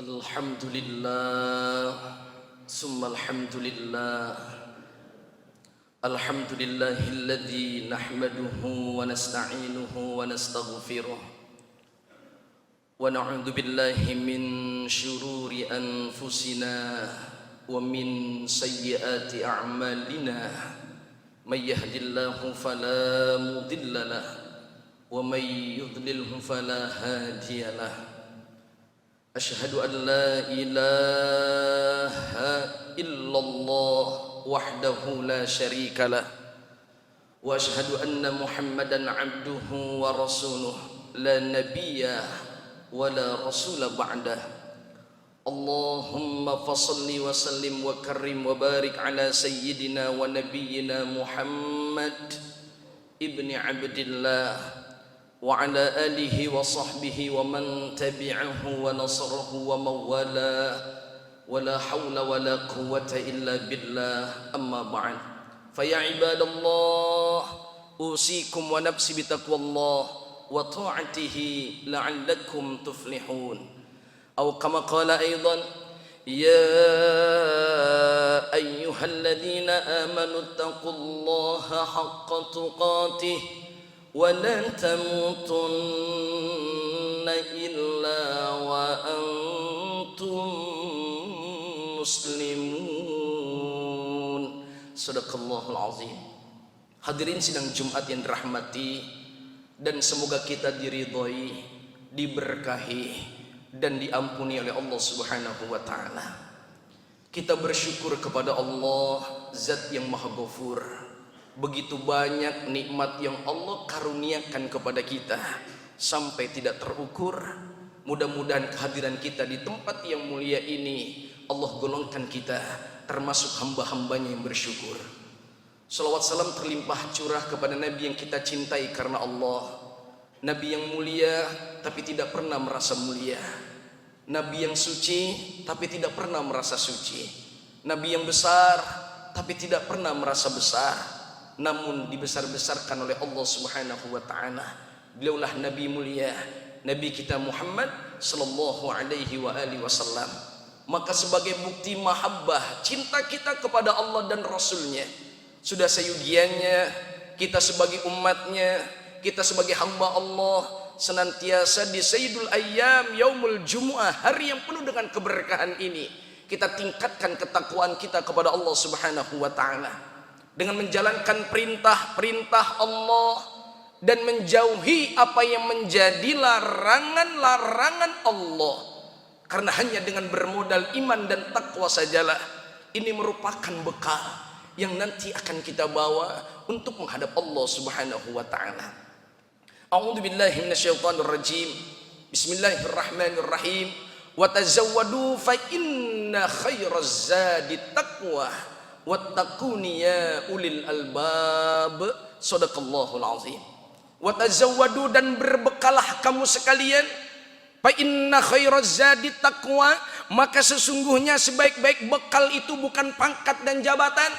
Alhamdulillah, summa alhamdulillah, alhamdulillahilladzi nahmaduhu wa nasta'inuhu wa nastaghfiruh wa na'udzu billahi min syururi anfusina wa min sayyiati a'malina may yahdihillahu fala mudilla lahu wa may yudlilhu fala hadiya lahu. Asyhadu an la ilaha illallah wahdahu la syarika lah wa asyhadu anna Muhammadan abduhu wa rasuluh la nabiyya wa la rasula ba'dah. Allahumma fassalli wa sallim wa karrim wa barik ala sayyidina wa nabiyyina Muhammad ibni Abdillah wa ala alihi wa sahbihi wa man tabi'ahu wa nasarahu wa mawala wa la hawla wa la quwwata illa billah, amma ba'd. Fa ya ibadallah, usikum wa nafsi bitaqwallah wa ta'atihi la'allakum tuflihun. Aw kama qala aidan, ya ayyuhalladzina amanu taqullaha haqqa tuqatih wa la tamutunna illa wa antum muslimun. Sadaqallahul azim. Hadirin sidang Jumat yang dirahmati dan semoga kita diridhoi, diberkahi dan diampuni oleh Allah Subhanahu wa taala. Kita bersyukur kepada Allah, Zat yang Maha Ghafur. Begitu banyak nikmat yang Allah karuniakan kepada kita sampai tidak terukur. Mudah-mudahan kehadiran kita di tempat yang mulia ini Allah golongkan kita termasuk hamba-hambanya yang bersyukur. Salawat salam terlimpah curah kepada Nabi yang kita cintai karena Allah. Nabi yang mulia tapi tidak pernah merasa mulia. Nabi yang suci tapi tidak pernah merasa suci. Nabi yang besar tapi tidak pernah merasa besar, namun dibesar-besarkan oleh Allah Subhanahu wa taala. Beliaulah Nabi mulia, Nabi kita Muhammad sallallahu alaihi wa alihi wasallam. Maka sebagai bukti mahabbah, cinta kita kepada Allah dan Rasulnya, sudah seyugiannya kita sebagai umatnya, kita sebagai hamba Allah senantiasa di Sayyidul Ayyam Yaumul Jumu'ah, hari yang penuh dengan keberkahan ini, kita tingkatkan ketakwaan kita kepada Allah Subhanahu wa taala dengan menjalankan perintah-perintah Allah dan menjauhi apa yang menjadi larangan-larangan Allah. Karena hanya dengan bermodal iman dan takwa sajalah ini merupakan bekal yang nanti akan kita bawa untuk menghadap Allah Subhanahu wa taala. A'udzu billahi minasyaitonir rajim. Bismillahirrahmanirrahim. Wa tazawwadu fa inna khairaz zadi taqwa wattaquni ya ulil albab. Shadaqallahul azim. Wa tazawwadu, dan berbekalah kamu sekalian. Fa inna khairaz zadi taqwa, maka sesungguhnya sebaik-baik bekal itu bukan pangkat dan jabatan,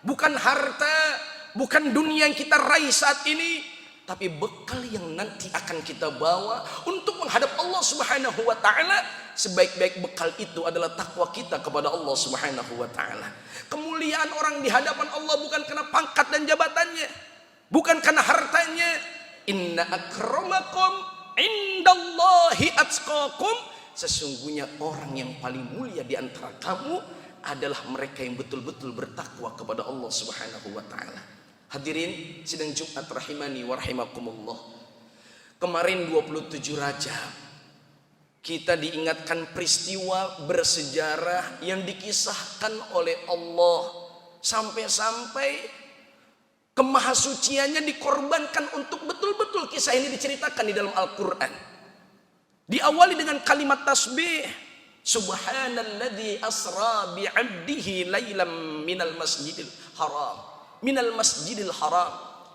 bukan harta, bukan dunia yang kita raih saat ini, tapi bekal yang nanti akan kita bawa untuk menghadap Allah Subhanahu wa taala. Sebaik-baik bekal itu adalah takwa kita kepada Allah Subhanahu wa taala. Kemuliaan orang di hadapan Allah bukan karena pangkat dan jabatannya, bukan karena hartanya. Inna akramakum indallahi atqakum, sesungguhnya orang yang paling mulia di antara kamu adalah mereka yang betul-betul bertakwa kepada Allah Subhanahu wa taala. Hadirin sidang Jumat rahimani wa rahimakumullah. Kemarin 27 Rajab kita diingatkan peristiwa bersejarah yang dikisahkan oleh Allah, sampai-sampai kemahasuciannya dikorbankan untuk betul-betul kisah ini diceritakan di dalam Al-Quran. Diawali dengan kalimat tasbih, Subhanalladzi asra bi'abdihi laylam minal masjidil haram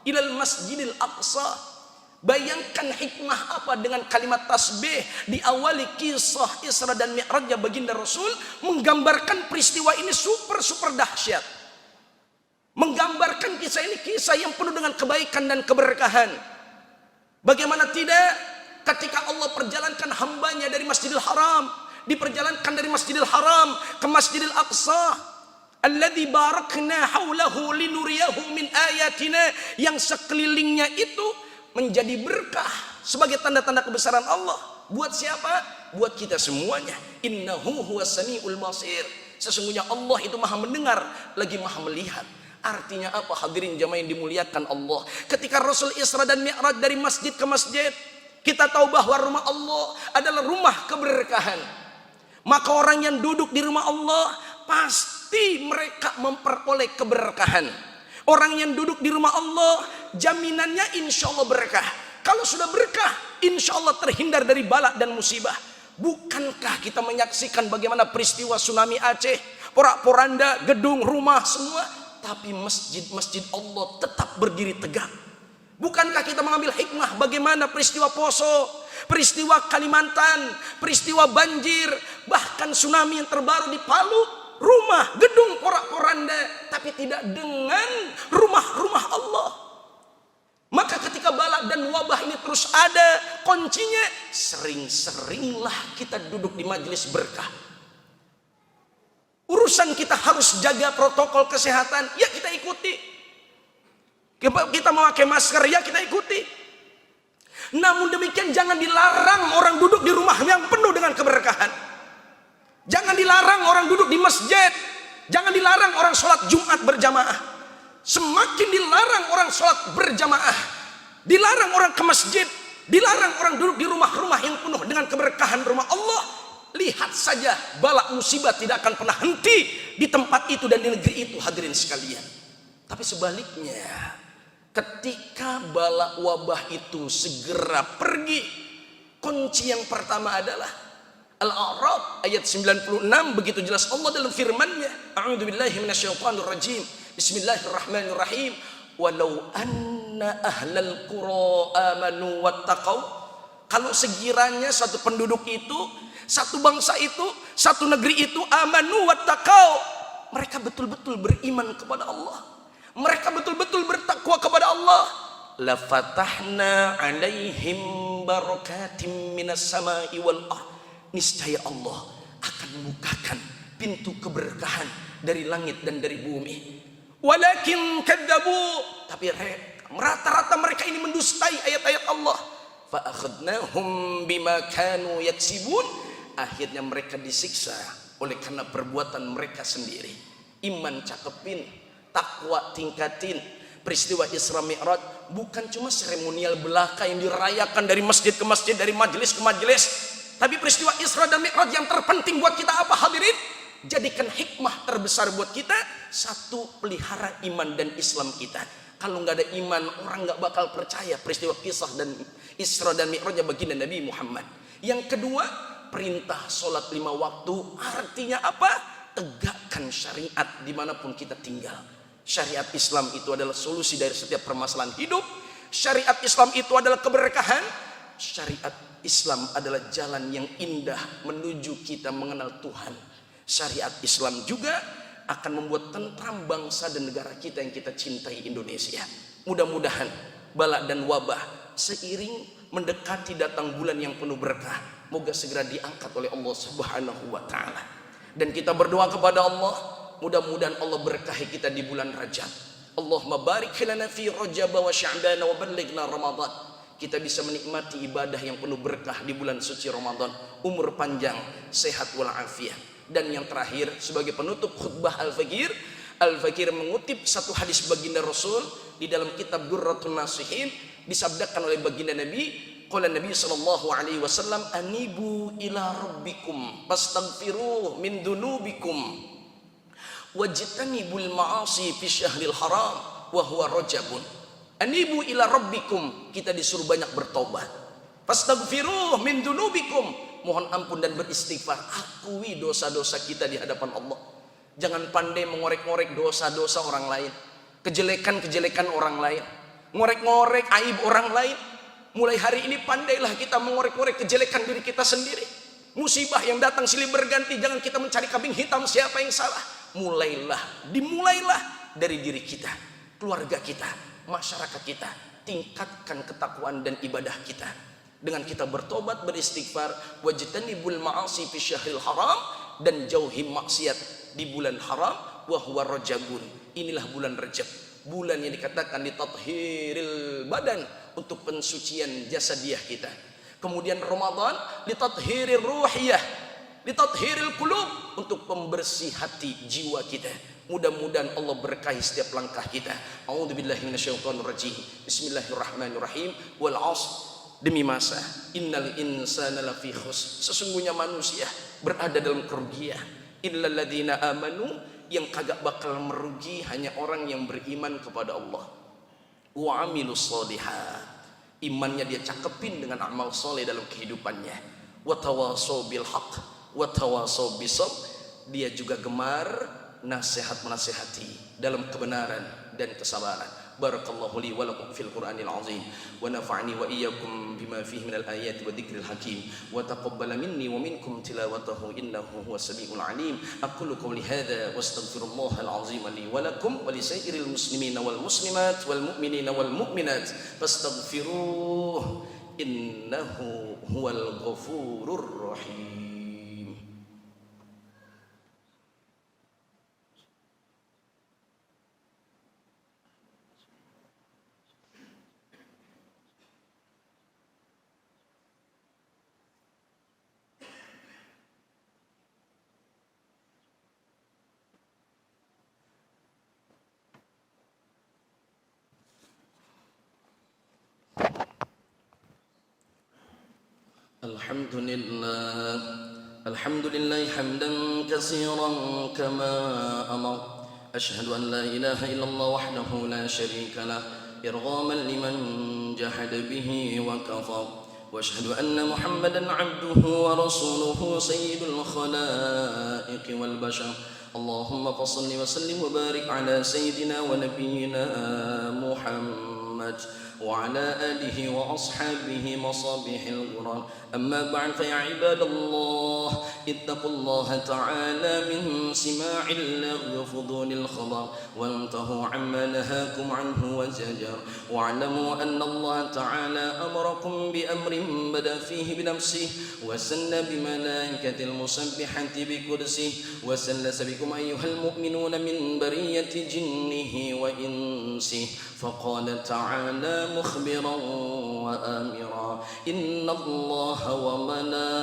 ilal masjidil aqsa. Bayangkan hikmah apa dengan kalimat tasbih diawali kisah Isra dan Mi'rajnya baginda Rasul, menggambarkan peristiwa ini super dahsyat. Menggambarkan kisah ini kisah yang penuh dengan kebaikan dan keberkahan. Bagaimana tidak ketika Allah perjalankan hambanya dari Masjidil Haram diperjalankan dari Masjidil Haram ke Masjidil Aqsa, alladzi barakna haulahu linuriyahu min ayatina, yang sekelilingnya itu menjadi berkah sebagai tanda-tanda kebesaran Allah. Buat siapa? Buat kita semuanya. Innahu huwas samiul basir. Sesungguhnya Allah itu maha mendengar lagi maha melihat. Artinya apa hadirin jamaah yang dimuliakan Allah? Ketika Rasul Isra dan Mi'raj dari masjid ke masjid, kita tahu bahwa rumah Allah adalah rumah keberkahan. Maka orang yang duduk di rumah Allah pasti mereka memperoleh keberkahan. Orang yang duduk di rumah Allah jaminannya insya Allah berkah. Kalau sudah berkah, insya Allah terhindar dari bala dan musibah. Bukankah kita menyaksikan bagaimana peristiwa tsunami Aceh, porak-poranda, gedung, rumah semua, tapi masjid-masjid Allah tetap berdiri tegak. Bukankah kita mengambil hikmah bagaimana peristiwa Poso, peristiwa Kalimantan, peristiwa banjir, bahkan tsunami yang terbaru di Palu, rumah, gedung porak-poranda, tapi tidak dengan rumah-rumah Allah. Maka ketika bala dan wabah ini terus ada, kuncinya sering-seringlah kita duduk di majelis berkah. Urusan kita harus jaga protokol kesehatan, ya kita ikuti. Kita memakai masker, ya kita ikuti. Namun demikian jangan dilarang orang duduk di rumah yang penuh dengan keberkahan. Jangan dilarang orang duduk di masjid. Jangan dilarang orang sholat Jumat berjamaah. Semakin dilarang orang sholat berjamaah, dilarang orang ke masjid, dilarang orang duduk di rumah-rumah yang penuh dengan keberkahan rumah Allah, lihat saja bala musibah tidak akan pernah henti di tempat itu dan di negeri itu hadirin sekalian. Tapi sebaliknya, ketika bala wabah itu segera pergi, kunci yang pertama adalah Al-A'raf ayat 96, begitu jelas Allah dalam firman-Nya, a'udzubillahi minasyaitonir rajim, bismillahirrahmanirrahim, walau anna ahlal qura amanu wattaqau, kalau sekiranya satu penduduk itu, satu bangsa itu, satu negeri itu, amanu wattaqau, mereka betul-betul beriman kepada Allah, mereka betul-betul bertakwa kepada Allah, la fatahna alaihim barakatim minas samai wal ardh, niscaya Allah akan membukakan pintu keberkahan dari langit dan dari bumi. Walakin kadzabu, tapi rata-rata mereka ini mendustai ayat-ayat Allah. Fa akhadnahum bima kanu yaksibun, akhirnya mereka disiksa oleh karena perbuatan mereka sendiri. Iman cakepin, takwa tingkatin. Peristiwa Isra Mi'raj bukan cuma seremonial belaka yang dirayakan dari masjid ke masjid, dari majelis ke majelis. Tapi peristiwa Isra dan Mi'raj yang terpenting buat kita apa hadirin? Jadikan hikmah terbesar buat kita, satu, pelihara iman dan Islam kita. Kalau nggak ada iman, orang nggak bakal percaya peristiwa kisah dan Isra dan Mi'rajnya baginda Nabi Muhammad. Yang kedua, perintah sholat 5 waktu. Artinya apa? Tegakkan syariat dimanapun kita tinggal. Syariat Islam itu adalah solusi dari setiap permasalahan hidup. Syariat Islam itu adalah keberkahan. Syariat Islam adalah jalan yang indah menuju kita mengenal Tuhan. Syariat Islam juga akan membuat tentram bangsa dan negara kita yang kita cintai, Indonesia. Mudah-mudahan bala dan wabah seiring mendekati datang bulan yang penuh berkah, moga segera diangkat oleh Allah Subhanahu wa taala. Dan kita berdoa kepada Allah, mudah-mudahan Allah berkahi kita di bulan Rajab. Allahumma barik lana fi Rajab wa Sya'ban wa ballighna Ramadan. Kita bisa menikmati ibadah yang penuh berkah di bulan suci Ramadan, umur panjang, sehat walafiat. Dan yang terakhir sebagai penutup khutbah Al-Fakir, Al-Fakir mengutip satu hadis baginda Rasul di dalam kitab Durratun Nasihin, disabdakan oleh baginda Nabi, qala Nabi sallallahu alaihi wasallam, anibu ila rabbikum fastaghfiruh min dunubikum wajtanibul ma'asi fi syahril haram wa huwa Rajabun. Anibu ila rabbikum, kita disuruh banyak bertobat. Fastaghfiruh min dunubikum, mohon ampun dan beristighfar, akui dosa-dosa kita di hadapan Allah. Jangan pandai mengorek-ngorek dosa-dosa orang lain, kejelekan-kejelekan orang lain, ngorek-ngorek aib orang lain. Mulai hari ini pandailah kita mengorek-ngorek kejelekan diri kita sendiri. Musibah yang datang silih berganti, jangan kita mencari kambing hitam siapa yang salah. Dimulailah dari diri kita, keluarga kita, masyarakat kita. Tingkatkan ketakwaan dan ibadah kita. dengan kita bertobat, beristighfar, wajtanibul ma'asi fi syahril haram, dan jauhi maksiat di bulan haram, wa huwa rajabun. Inilah bulan Rajab, bulan yang dikatakan litathhiril badan, untuk pensucian jasadiah kita. Kemudian Ramadan litathirir ruhiyah, litathhiril qulub, untuk pembersih hati jiwa kita. Mudah-mudahan Allah berkahi setiap langkah kita. A'udzubillahi minasyaitonirrajim. Bismillahirrahmanirrahim. Wal 'ashr, demi masa, innal insana lafi khusr, sesungguhnya manusia berada dalam kerugian. Illal ladzina amanu, yang kagak bakal merugi hanya orang yang beriman kepada Allah. Wa amilus sholihat, imannya dia cakepin dengan amal soleh dalam kehidupannya. Wa tawasau bil haq wa tawasau bisabr, dia juga gemar nasihat menasihati dalam kebenaran dan kesabaran. Barakallahu li wa lakum fil Qur'anil azim, wa nafa'ani wa iyyakum bima fihi minal ayati wa dzikril hakim, wa taqabbala minni wa minkum tilawatahu innahu huwas samiul alim. Aqulu qawli hadza wa astaghfirullahal azim li wa lakum wa li sairil muslimina wal muslimat wal mu'minina wal mu'minat fastaghfiruhu innahu huwal ghafurur rahim. Alhamdulillah hamdan katsiran kama amar. Ashhadu an la ilaha illallah wahdahu la syarika lah, irghaman liman jahada bihi wa kafar. Wa ashhadu anna Muhammadan 'abduhu wa rasuluhu sayyidul khalaiqi wal bashar. Allahumma fassalli wa sallim wa barik ala sayyidina wa nabiyyina Muhammad وعلى آله وأصحابه مصابيح القرآن. أما بعد فيا عباد الله اتقوا الله تعالى من سماع اللغو وفضول الخبر، وانتهوا عما نهاكم عنه وزجر. واعلموا أن الله تعالى أمركم بأمر بدأ فيه بنفسه، وسن بملائكة المسبحة بقدسه، وسلس بكم أيها المؤمنون من برية جنه وإنسه. فقال تعالى مخبرا وآمرا: إن الله وملائكته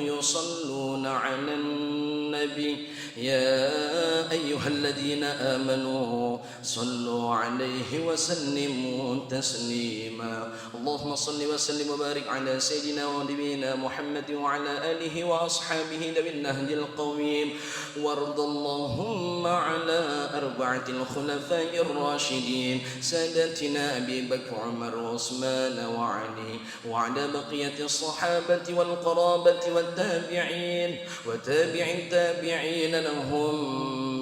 يصلون على النبي يا أيها الذين آمنوا صلوا عليه وسلموا تسليما. اللهم صل وسلم وبارك على سيدنا ونبينا محمد وعلى آله وأصحابه ذوي النهج القويم. وارض اللهم على أربعة الخلفاء الراشدين سادتنا أبي بكر عمر وعثمان وعلي، وعلى بقية الصحابة والقرابة والتابعين وتابع التابعين لهم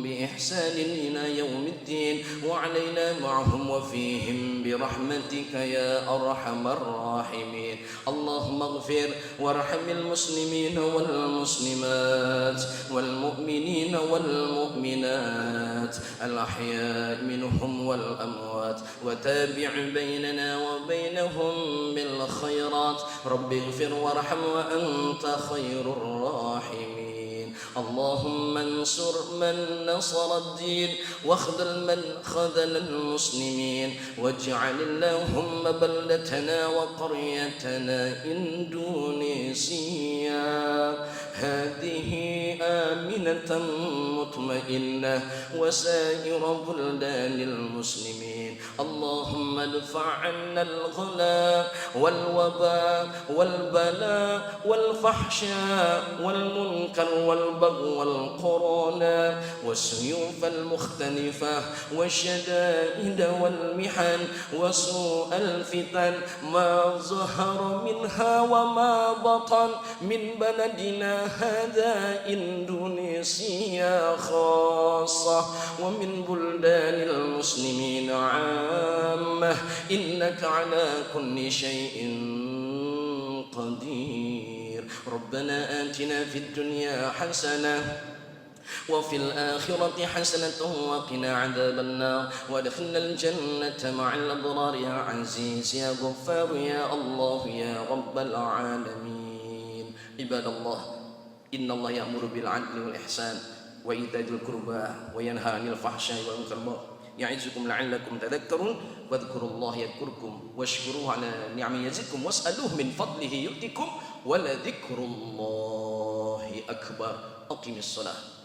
بإحسان إلى يوم الدين، وعلينا معهم وفيهم برحمتك يا أرحم الراحمين. اللهم اغفر وارحم المسلمين والمسلمات والمؤمنين والمؤمنات الأحياء منهم والأموات، وتابع بيننا وبينهم بالخيرات. رب اغفر وارحم وأنت خير الراحمين. اللهم انصر من نصر الدين، واخذل من خذل المسلمين، واجعل اللهم بلدتنا وقريتنا إندونيسيا هذه آمنة مطمئنة، وسائر بلدان المسلمين. اللهم ادفع عنا الغلاء والوباء والبلاء والفحشاء والمنكر والبغي والقرونا والسيوف المختلفة والشدائد والمحن وسوء الفتن ما ظهر منها وما بطن من بلدنا هذا إندونيسيا خاصة ومن بلدان المسلمين عامة، إنك على كل شيء قدير. ربنا آتنا في الدنيا حسنة وفي الآخرة حسنة وقنا عذاب النار وادخلنا الجنة مع الأبرار يا عزيز يا غفار يا الله يا رب العالمين. عباد الله، إن الله يأمر بالعدل والإحسان وإيتاء ذي القربى وينهى عن الفحشاء والمنكر يعظكم لعلكم تذكرون واذكروا الله يذكركم واشكروه على نعمه يزدكم واسألوه من فضله يؤتكم ولذكر الله أكبر. أقم الصلاة.